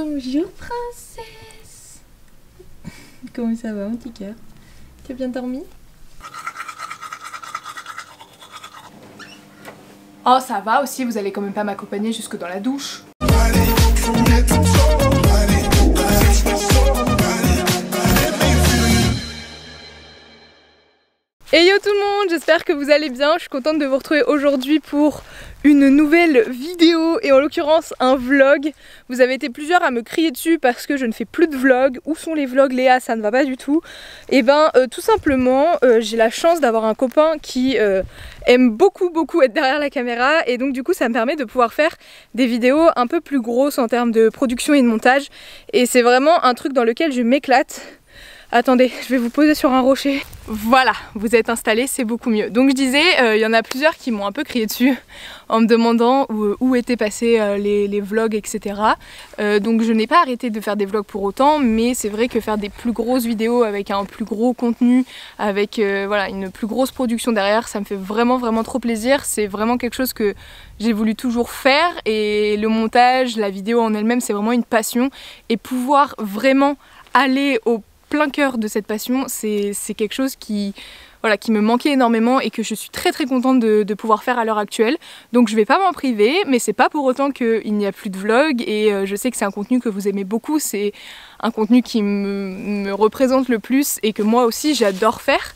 Bonjour princesse. Comment ça va mon petit cœur? Tu as bien dormi? Oh ça va aussi, vous allez quand même pas m'accompagner jusque dans la douche. Hey yo tout le monde, j'espère que vous allez bien. Je suis contente de vous retrouver aujourd'hui pour une nouvelle vidéo et en l'occurrence un vlog. Vous avez été plusieurs à me crier dessus parce que je ne fais plus de vlog. Où sont les vlogs Léa? Ça ne va pas du tout. Et ben tout simplement j'ai la chance d'avoir un copain qui aime beaucoup être derrière la caméra et donc du coup ça me permet de pouvoir faire des vidéos un peu plus grosses en termes de production et de montage. Et c'est vraiment un truc dans lequel je m'éclate. Attendez, je vais vous poser sur un rocher. Voilà, vous êtes installés, c'est beaucoup mieux. Donc je disais, il y en a plusieurs qui m'ont un peu crié dessus en me demandant où étaient passés les vlogs, etc. Donc je n'ai pas arrêté de faire des vlogs pour autant, mais c'est vrai que faire des plus grosses vidéos avec un plus gros contenu, avec voilà, une plus grosse production derrière, ça me fait vraiment trop plaisir. C'est vraiment quelque chose que j'ai voulu toujours faire et le montage, la vidéo en elle-même, c'est vraiment une passion. Et pouvoir vraiment aller au plein cœur de cette passion, c'est quelque chose qui me manquait énormément et que je suis très contente de pouvoir faire à l'heure actuelle. Donc je vais pas m'en priver, mais c'est pas pour autant qu'il n'y a plus de vlog et je sais que c'est un contenu que vous aimez beaucoup, c'est un contenu qui me représente le plus et que moi aussi j'adore faire.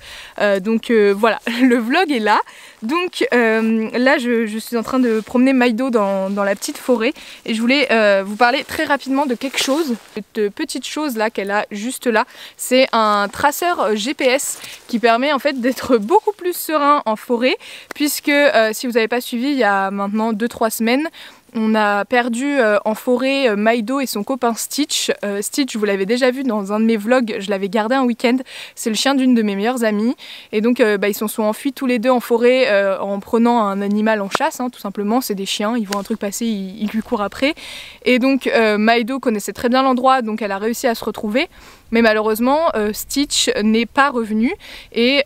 Donc voilà, le vlog est là. Donc là je suis en train de promener Maido dans la petite forêt et je voulais vous parler très rapidement de quelque chose, cette petite chose là qu'elle a juste là. C'est un traceur GPS qui permet en fait d'être beaucoup plus serein en forêt, puisque si vous n'avez pas suivi, il y a maintenant 2-3 semaines, on a perdu en forêt Maido et son copain Stitch. Stitch, vous l'avez déjà vu dans un de mes vlogs, je l'avais gardé un week-end. C'est le chien d'une de mes meilleures amies. Et donc ils se sont enfuis tous les deux en forêt en prenant un animal en chasse, hein, tout simplement. C'est des chiens, ils voient un truc passer, ils lui courent après. Et donc Maido connaissait très bien l'endroit, donc elle a réussi à se retrouver. Mais malheureusement, Stitch n'est pas revenu et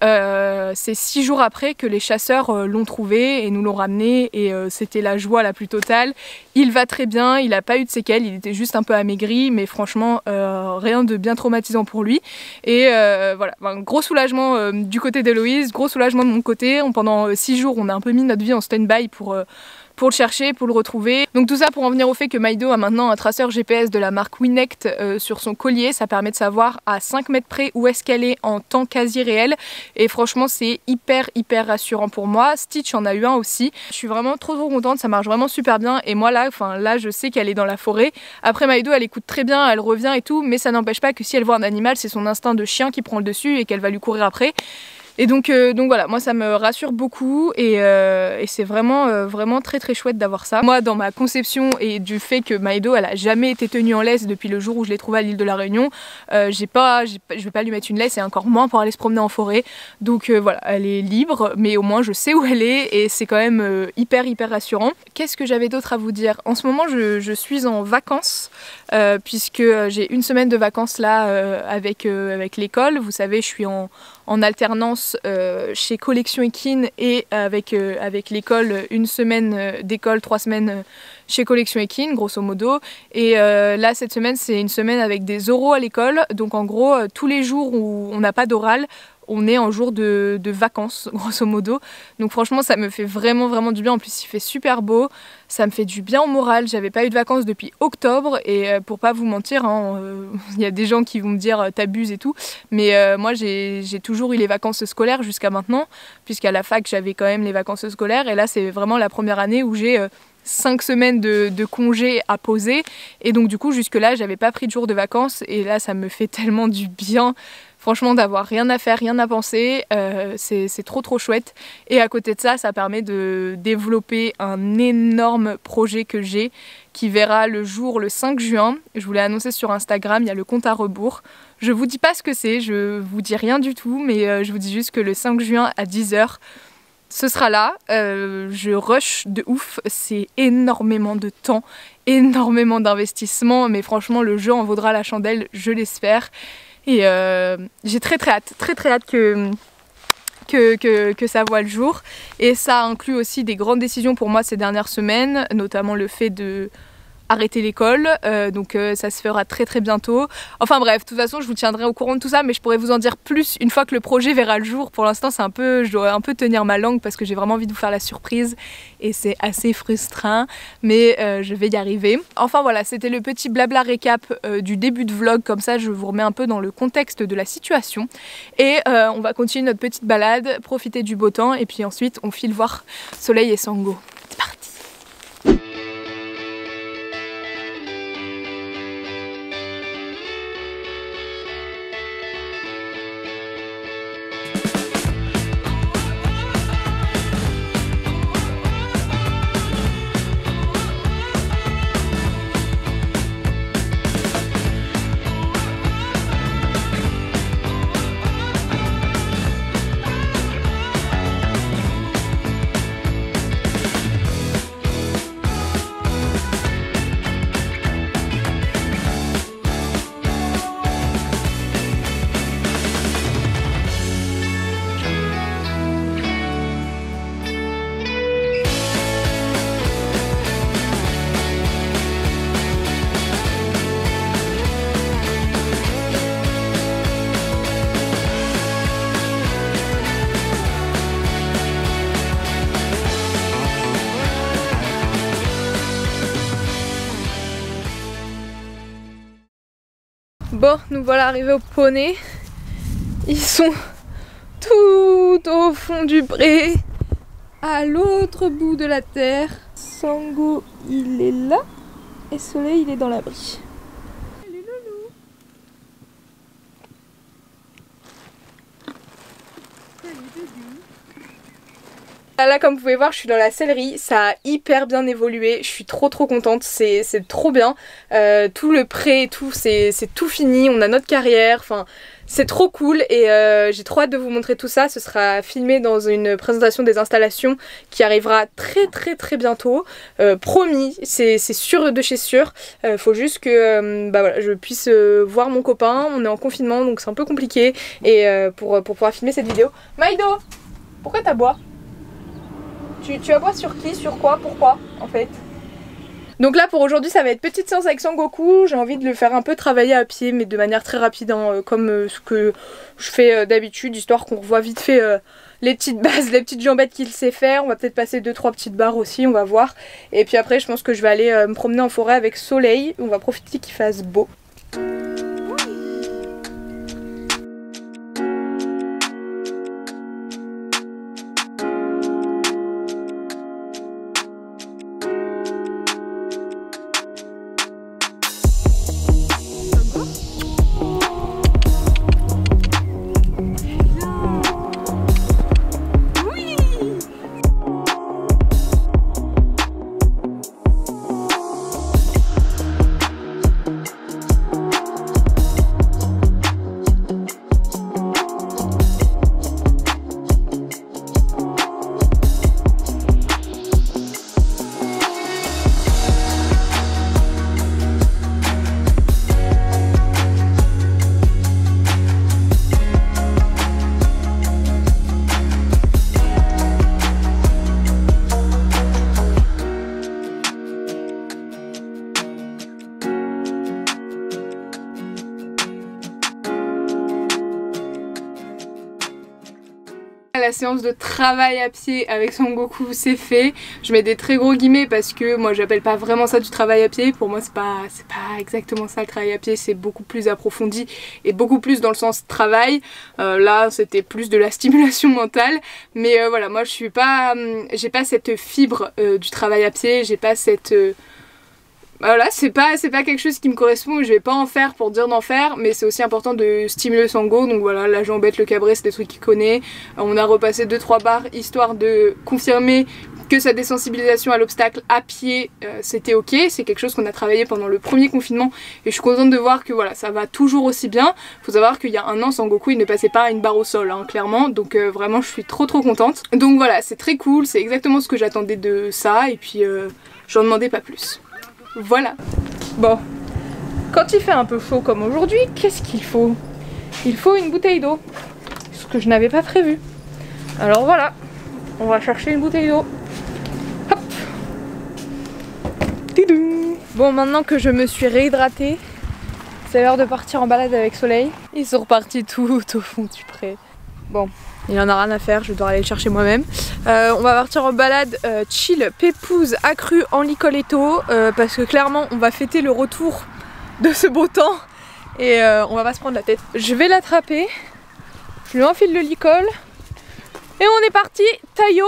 c'est 6 jours après que les chasseurs l'ont trouvé et nous l'ont ramené et c'était la joie la plus totale. Il va très bien, il n'a pas eu de séquelles, il était juste un peu amaigri, mais franchement rien de bien traumatisant pour lui. Et voilà, un gros soulagement du côté d'Héloïse, gros soulagement de mon côté. Pendant 6 jours, on a un peu mis notre vie en stand-by pour le chercher, pour le retrouver. Donc tout ça pour en venir au fait que Maido a maintenant un traceur GPS de la marque Winect sur son collier. Ça permet de savoir à 5 mètres près où est-ce qu'elle est en temps quasi réel. Et franchement c'est hyper rassurant pour moi. Stitch en a eu un aussi. Je suis vraiment trop contente, ça marche vraiment super bien. Et moi là je sais qu'elle est dans la forêt. Après Maido elle écoute très bien, elle revient et tout, mais ça n'empêche pas que si elle voit un animal, c'est son instinct de chien qui prend le dessus et qu'elle va lui courir après. Et donc voilà, moi ça me rassure beaucoup et c'est vraiment très chouette d'avoir ça. Moi dans ma conception et du fait que Maido elle a jamais été tenue en laisse depuis le jour où je l'ai trouvée à l'île de la Réunion, je vais pas lui mettre une laisse et encore moins pour aller se promener en forêt. Donc voilà, elle est libre mais au moins je sais où elle est et c'est quand même hyper rassurant. Qu'est-ce que j'avais d'autre à vous dire? En ce moment je suis en vacances puisque j'ai une semaine de vacances là avec l'école. Vous savez je suis en alternance chez Collection Equine et avec l'école, une semaine d'école, 3 semaines chez Collection Equine grosso modo. Et là cette semaine c'est une semaine avec des oraux à l'école, donc en gros tous les jours où on n'a pas d'oral, on est en jour de vacances grosso modo. Donc franchement ça me fait vraiment du bien. En plus il fait super beau, ça me fait du bien au moral. J'avais pas eu de vacances depuis octobre et pour pas vous mentir hein, y a des gens qui vont me dire t'abuses et tout, mais moi j'ai toujours eu les vacances scolaires jusqu'à maintenant, puisqu'à la fac j'avais quand même les vacances scolaires et là c'est vraiment la première année où j'ai 5 semaines de congés à poser et donc du coup jusque là j'avais pas pris de jours de vacances et là ça me fait tellement du bien. Franchement d'avoir rien à faire, rien à penser, c'est trop chouette. Et à côté de ça, ça permet de développer un énorme projet que j'ai qui verra le jour le 5 juin. Je vous l'ai annoncé sur Instagram, il y a le compte à rebours. Je vous dis pas ce que c'est, je vous dis rien du tout, mais je vous dis juste que le 5 juin à 10 h, ce sera là. Je rush de ouf, c'est énormément de temps, énormément d'investissement, mais franchement le jeu en vaudra la chandelle, je l'espère. Et j'ai très hâte que ça voit le jour. Et ça inclut aussi des grandes décisions pour moi ces dernières semaines, notamment le fait de arrêter l'école, donc ça se fera très bientôt. Enfin bref, de toute façon je vous tiendrai au courant de tout ça, mais je pourrais vous en dire plus une fois que le projet verra le jour. Pour l'instant c'est un peu, je dois un peu tenir ma langue parce que j'ai vraiment envie de vous faire la surprise et c'est assez frustrant, mais je vais y arriver. Enfin voilà, c'était le petit blabla récap du début de vlog, comme ça je vous remets un peu dans le contexte de la situation et on va continuer notre petite balade, profiter du beau temps et puis ensuite on file voir Soleil et Sango. C'est parti! Bon, nous voilà arrivés au poney. Ils sont tout au fond du pré, à l'autre bout de la terre. Sango, il est là et Soleil, il est dans l'abri. Salut loulou. Salut bébé. Là comme vous pouvez voir je suis dans la sellerie, ça a hyper bien évolué, je suis trop contente, c'est trop bien, tout le pré et tout, c'est tout fini, on a notre carrière, enfin c'est trop cool et j'ai trop hâte de vous montrer tout ça. Ce sera filmé dans une présentation des installations qui arrivera très bientôt, promis, c'est sûr de chez sûr. Faut juste que bah voilà, je puisse voir mon copain, on est en confinement donc c'est un peu compliqué et pour pouvoir filmer cette vidéo. Maïdo, pourquoi t'aboies? Tu aboies sur qui? Sur quoi? Pourquoi en fait? Donc là pour aujourd'hui ça va être petite séance avec Sangoku. J'ai envie de le faire un peu travailler à pied mais de manière très rapide hein, comme ce que je fais d'habitude, histoire qu'on revoie vite fait les petites bases, les petites jambettes qu'il sait faire. On va peut-être passer 2-3 petites barres aussi, on va voir. Et puis après je pense que je vais aller me promener en forêt avec Soleil. On va profiter qu'il fasse beau. La séance de travail à pied avec Sangoku c'est fait. Je mets des très gros guillemets parce que moi j'appelle pas vraiment ça du travail à pied. Pour moi c'est pas exactement ça le travail à pied, c'est beaucoup plus approfondi et beaucoup plus dans le sens travail. Là c'était plus de la stimulation mentale, mais voilà, moi je suis pas, j'ai pas cette fibre du travail à pied, j'ai pas cette voilà, c'est pas quelque chose qui me correspond, je vais pas en faire pour dire d'en faire, mais c'est aussi important de stimuler Sango, donc voilà, la jambette, le cabré, c'est des trucs qu'il connaît. On a repassé 2-3 barres histoire de confirmer que sa désensibilisation à l'obstacle à pied c'était ok, c'est quelque chose qu'on a travaillé pendant le premier confinement et je suis contente de voir que voilà, ça va toujours aussi bien. Faut savoir qu'il y a un an Sangoku il ne passait pas une barre au sol hein, clairement, donc vraiment je suis trop contente. Donc voilà, c'est très cool, c'est exactement ce que j'attendais de ça et puis j'en demandais pas plus. Voilà. Bon, quand il fait un peu chaud comme aujourd'hui, qu'est-ce qu'il faut? Il faut une bouteille d'eau, ce que je n'avais pas prévu. Alors voilà, on va chercher une bouteille d'eau. Hop. Tidou. Bon, maintenant que je me suis réhydratée, c'est l'heure de partir en balade avec Soleil. Ils sont repartis tout au fond du pré. Bon, il en a rien à faire, je dois aller le chercher moi-même. On va partir en balade chill, pépouze, accrue en Licoletto parce que clairement on va fêter le retour de ce beau temps et on va pas se prendre la tête. Je vais l'attraper, je lui enfile le licol et on est parti, taillot,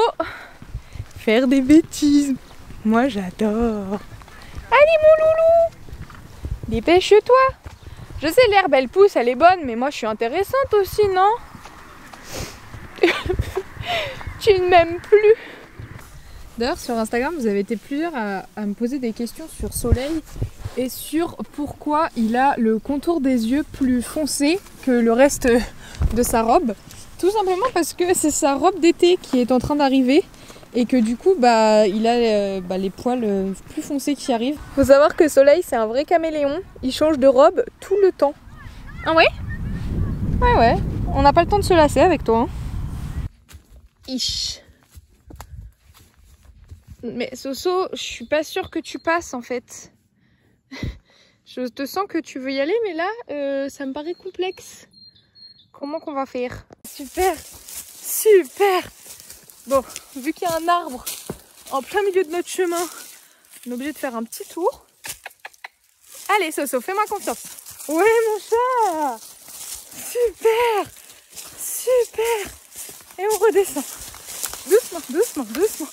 faire des bêtises. Moi j'adore. Allez mon loulou, dépêche-toi. Je sais l'herbe elle pousse, elle est bonne, mais moi je suis intéressante aussi, non? Tu ne m'aimes plus. D'ailleurs sur Instagram vous avez été plusieurs à me poser des questions sur Soleil et sur pourquoi il a le contour des yeux plus foncé que le reste de sa robe. Tout simplement parce que c'est sa robe d'été qui est en train d'arriver et que du coup bah il a les poils plus foncés qui arrivent. Faut savoir que Soleil c'est un vrai caméléon, il change de robe tout le temps. Ah ouais? Ouais, on n'a pas le temps de se lasser avec toi. Hein. Ich. Mais Soso, je suis pas sûre que tu passes en fait. Je te sens que tu veux y aller, mais là, ça me paraît complexe. Comment qu'on va faire? Super, super. Bon, vu qu'il y a un arbre en plein milieu de notre chemin, on est obligé de faire un petit tour. Allez Soso, fais-moi confiance. Ouais mon chat. Super, super. Et on redescend. Doucement, doucement, doucement.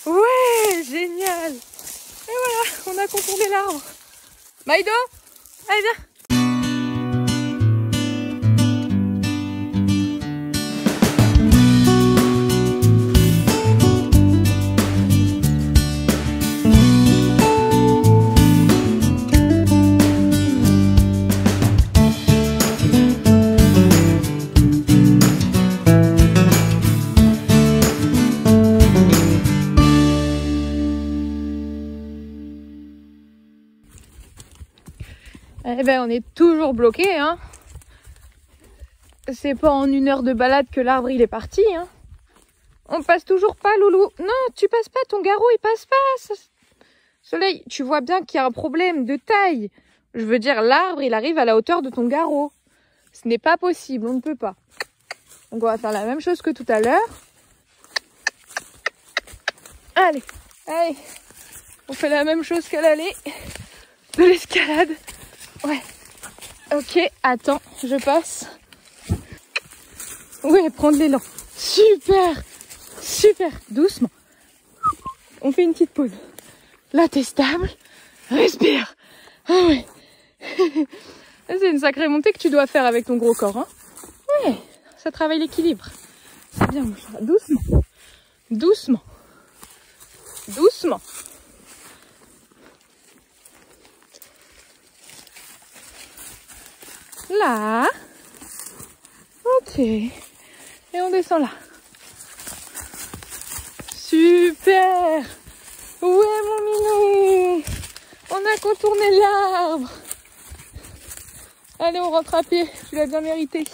Ouais, génial. Et voilà, on a contourné l'arbre. Maïdo, allez viens. Eh ben on est toujours bloqué hein. C'est pas en 1 heure de balade que l'arbre il est parti hein. On passe toujours pas loulou. Non tu passes pas, ton garrot il passe pas. Soleil, tu vois bien qu'il y a un problème de taille. Je veux dire l'arbre il arrive à la hauteur de ton garrot. Ce n'est pas possible, on ne peut pas. Donc on va faire la même chose que tout à l'heure. Allez, allez. On fait la même chose qu'à l'aller de l'escalade. Ouais. Ok, attends, je passe. Ouais, prendre l'élan. Super, super. Doucement. On fait une petite pause. Là, t'es stable. Respire. Ah ouais. C'est une sacrée montée que tu dois faire avec ton gros corps. Hein. Ouais, ça travaille l'équilibre. C'est bien, mon chat. Doucement. Doucement. Doucement. Là. Ok. Et on descend là. Super. Ouais mon minou. On a contourné l'arbre. Allez on rentre à pied. Tu l'as bien mérité.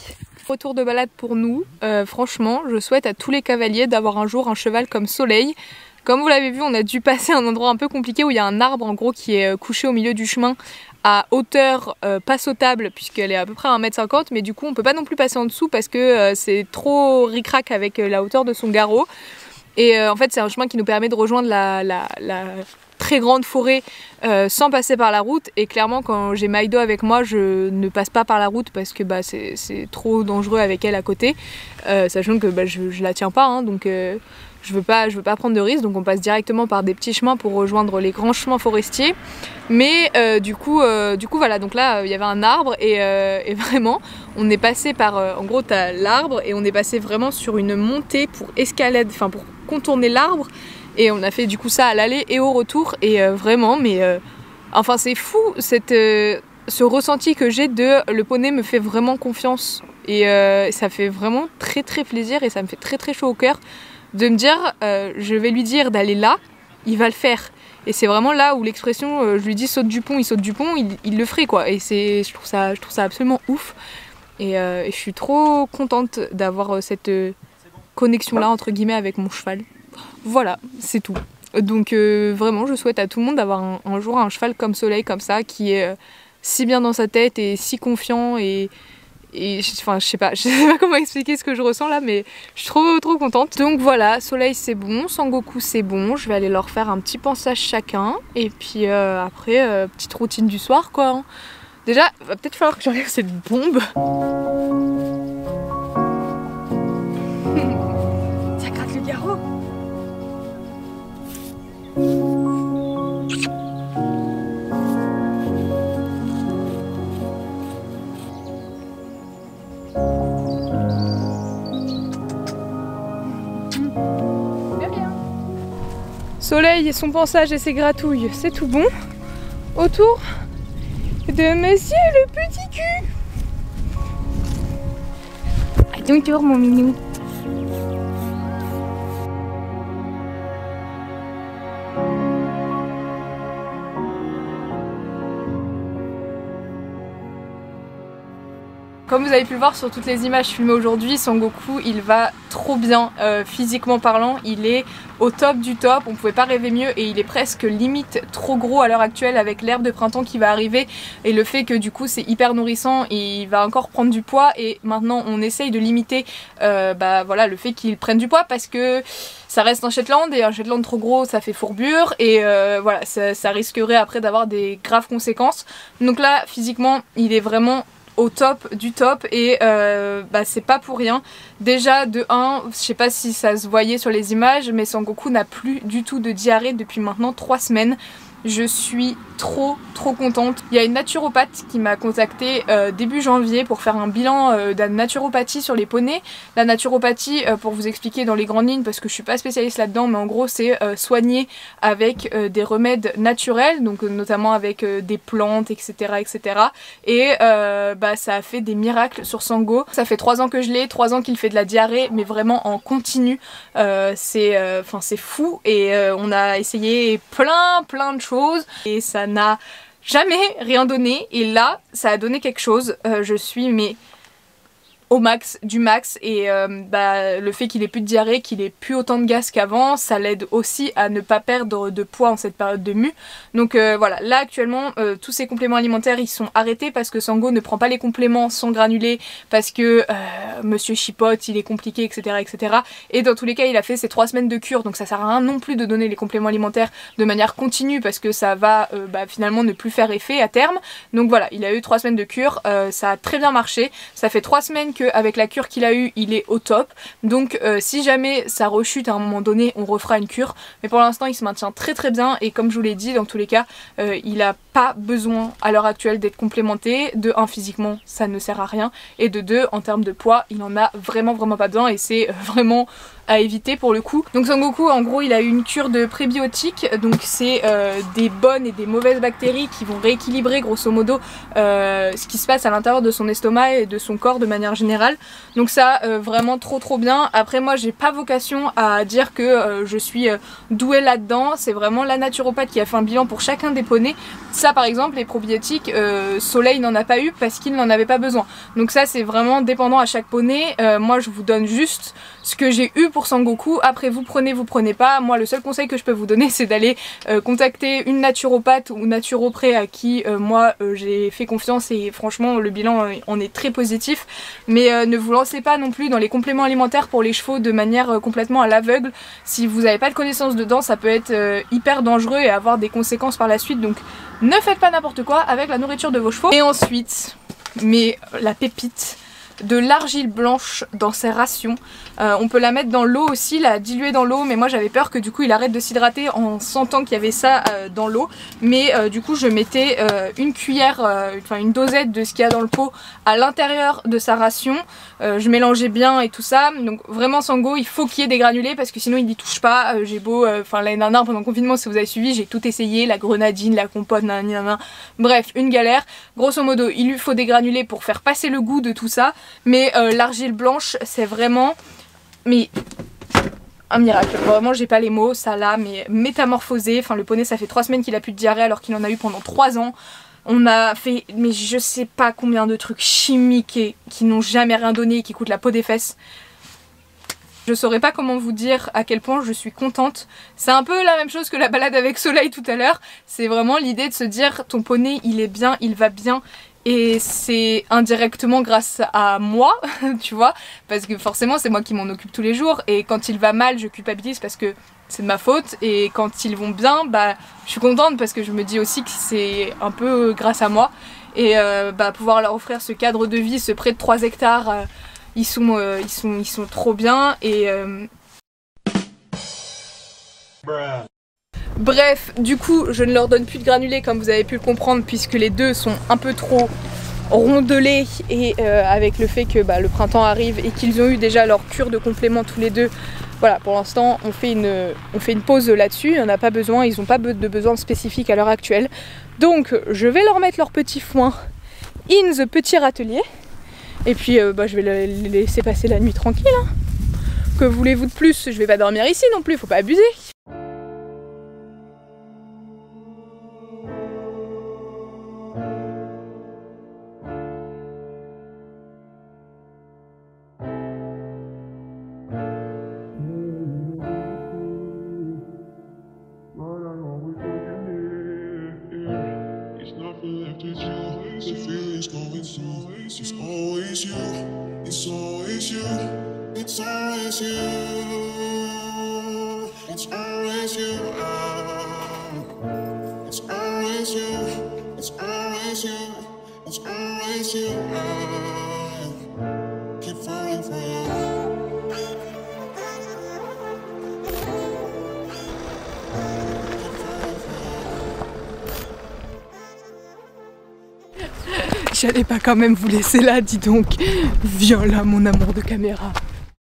Retour de balade pour nous. Franchement je souhaite à tous les cavaliers d'avoir un jour un cheval comme Soleil. Comme vous l'avez vu, on a dû passer un endroit un peu compliqué où il y a un arbre en gros qui est couché au milieu du chemin à hauteur pas sautable puisqu'elle est à peu près à 1,50 m, mais du coup on peut pas non plus passer en dessous parce que c'est trop ric-rac avec la hauteur de son garrot. Et en fait c'est un chemin qui nous permet de rejoindre la très grande forêt sans passer par la route, et clairement quand j'ai Maïdo avec moi je ne passe pas par la route parce que bah, c'est trop dangereux avec elle à côté, sachant que bah, je la tiens pas hein, donc je veux pas prendre de risques, donc on passe directement par des petits chemins pour rejoindre les grands chemins forestiers. Mais du coup voilà, donc là il y avait un arbre et vraiment on est passé par, en gros t'as l'arbre et on est passé vraiment sur une montée pour escalade, enfin pour contourner l'arbre, et on a fait du coup ça à l'aller et au retour, et vraiment enfin c'est fou ce ressenti que j'ai de le poney me fait vraiment confiance, et ça fait vraiment très très plaisir et ça me fait très très chaud au cœur de me dire je vais lui dire d'aller là, il va le faire. Et c'est vraiment là où l'expression je lui dis saute du pont, il saute du pont, il le ferait quoi. Et je trouve ça absolument ouf. Et je suis trop contente d'avoir cette connexion là entre guillemets avec mon cheval. Voilà, c'est tout. Donc vraiment je souhaite à tout le monde d'avoir un jour un cheval comme Soleil, comme ça, qui est si bien dans sa tête et si confiant et enfin je sais pas comment expliquer ce que je ressens là, mais je suis trop contente. Donc voilà, Soleil c'est bon, Sangoku c'est bon, je vais aller leur faire un petit pansage chacun et puis après petite routine du soir quoi, hein. Déjà va peut-être falloir que j'enlève cette bombe. Ça gratte le garrot. Soleil et son pansage et ses gratouilles, c'est tout bon. Autour de monsieur le petit cul. À ton tour mon minou. Comme vous avez pu le voir sur toutes les images filmées aujourd'hui, Sangoku il va trop bien physiquement parlant, il est au top du top, on pouvait pas rêver mieux et il est presque limite trop gros à l'heure actuelle avec l'herbe de printemps qui va arriver et le fait que du coup c'est hyper nourrissant et il va encore prendre du poids et maintenant on essaye de limiter voilà, le fait qu'il prenne du poids parce que ça reste un Shetland et un Shetland trop gros ça fait fourbure et voilà ça risquerait après d'avoir des graves conséquences. Donc là physiquement il est vraiment au top du top et c'est pas pour rien. Déjà de 1, je sais pas si ça se voyait sur les images mais Sangoku n'a plus du tout de diarrhée depuis maintenant 3 semaines. Je suis trop contente. Il y a une naturopathe qui m'a contactée début janvier pour faire un bilan de la naturopathie sur les poneys. La naturopathie, pour vous expliquer dans les grandes lignes parce que je suis pas spécialiste là-dedans, mais en gros c'est soigner avec des remèdes naturels, donc notamment avec des plantes, etc. Et ça a fait des miracles sur Sango. Ça fait 3 ans que je l'ai, 3 ans qu'il fait de la diarrhée, mais vraiment en continu. C'est fou et on a essayé plein de choses et ça n'a jamais rien donné et là ça a donné quelque chose. Je suis mais au max du max et le fait qu'il ait plus de diarrhée, qu'il ait plus autant de gaz qu'avant, ça l'aide aussi à ne pas perdre de poids en cette période de mue. Donc voilà, là actuellement tous ces compléments alimentaires ils sont arrêtés parce que Sango ne prend pas les compléments sans granulés parce que monsieur chipote, il est compliqué, etc. Et dans tous les cas il a fait ses 3 semaines de cure, donc ça sert à rien non plus de donner les compléments alimentaires de manière continue parce que ça va finalement ne plus faire effet à terme. Donc voilà, il a eu 3 semaines de cure, ça a très bien marché, ça fait 3 semaines avec la cure qu'il a eu il est au top, donc si jamais ça rechute à un moment donné on refera une cure, mais pour l'instant il se maintient très bien et comme je vous l'ai dit dans tous les cas il a pas besoin à l'heure actuelle d'être complémenté. De 1 physiquement ça ne sert à rien et de 2 en termes de poids il en a vraiment pas besoin et c'est vraiment à éviter pour le coup. Donc Sangoku en gros il a eu une cure de prébiotiques, donc c'est des bonnes et des mauvaises bactéries qui vont rééquilibrer grosso modo ce qui se passe à l'intérieur de son estomac et de son corps de manière générale. Donc ça vraiment trop bien. Après moi j'ai pas vocation à dire que je suis douée là-dedans, c'est vraiment la naturopathe qui a fait un bilan pour chacun des poneys. Ça par exemple les probiotiques Soleil n'en a pas eu parce qu'il n'en avait pas besoin. Donc ça c'est vraiment dépendant à chaque poney. Moi je vous donne juste ce que j'ai eu pour Sangoku, après vous prenez pas. Moi le seul conseil que je peux vous donner c'est d'aller contacter une naturopathe ou naturopré à qui moi j'ai fait confiance et franchement le bilan en est très positif. Mais ne vous lancez pas non plus dans les compléments alimentaires pour les chevaux de manière complètement à l'aveugle. Si vous n'avez pas de connaissances dedans ça peut être hyper dangereux et avoir des conséquences par la suite, donc ne faites pas n'importe quoi avec la nourriture de vos chevaux. Et ensuite, mais la pépite, de l'argile blanche dans ses rations. On peut la mettre dans l'eau aussi, la diluer dans l'eau, mais moi j'avais peur que du coup il arrête de s'hydrater en sentant qu'il y avait ça dans l'eau. Mais du coup je mettais une cuillère, une dosette de ce qu'il y a dans le pot à l'intérieur de sa ration. Je mélangeais bien et tout ça. Donc vraiment Sango il faut qu'il y ait des granulés parce que sinon il n'y touche pas. J'ai beau, l'année dernière pendant le confinement si vous avez suivi j'ai tout essayé, la grenadine, la compote, nanana. Bref une galère. Grosso modo il lui faut des granulés pour faire passer le goût de tout ça. Mais l'argile blanche c'est vraiment un miracle, vraiment j'ai pas les mots, ça l'a mais métamorphosé. Enfin le poney ça fait 3 semaines qu'il a plus de diarrhée alors qu'il en a eu pendant 3 ans. On a fait mais je sais pas combien de trucs chimiques qui n'ont jamais rien donné et qui coûtent la peau des fesses. Je saurais pas comment vous dire à quel point je suis contente. C'est un peu la même chose que la balade avec Soleil tout à l'heure. C'est vraiment l'idée de se dire ton poney il est bien, il va bien. Et c'est indirectement grâce à moi, tu vois, parce que forcément c'est moi qui m'en occupe tous les jours. Et quand il va mal je culpabilise parce que c'est de ma faute. Et quand ils vont bien, bah je suis contente parce que je me dis aussi que c'est un peu grâce à moi. Et pouvoir leur offrir ce cadre de vie, ce près de 3 hectares, ils sont trop bien. Et bref, du coup, je ne leur donne plus de granulés comme vous avez pu le comprendre puisque les deux sont un peu trop rondelés et avec le fait que le printemps arrive et qu'ils ont eu déjà leur cure de complément tous les deux. Voilà, pour l'instant, on fait une pause là-dessus, il n'y en a pas besoin, ils n'ont pas de besoin spécifique à l'heure actuelle. Donc, je vais leur mettre leur petit foin in the petit râtelier et puis je vais les laisser passer la nuit tranquille. Hein. Que voulez-vous de plus? Je vais pas dormir ici non plus, faut pas abuser. It's always you, it's always you, it's always you, it's always you, it's always you, it's always you, it's always you, keep falling for you. J'allais pas quand même vous laisser là, dis donc. Viens là mon amour de caméra.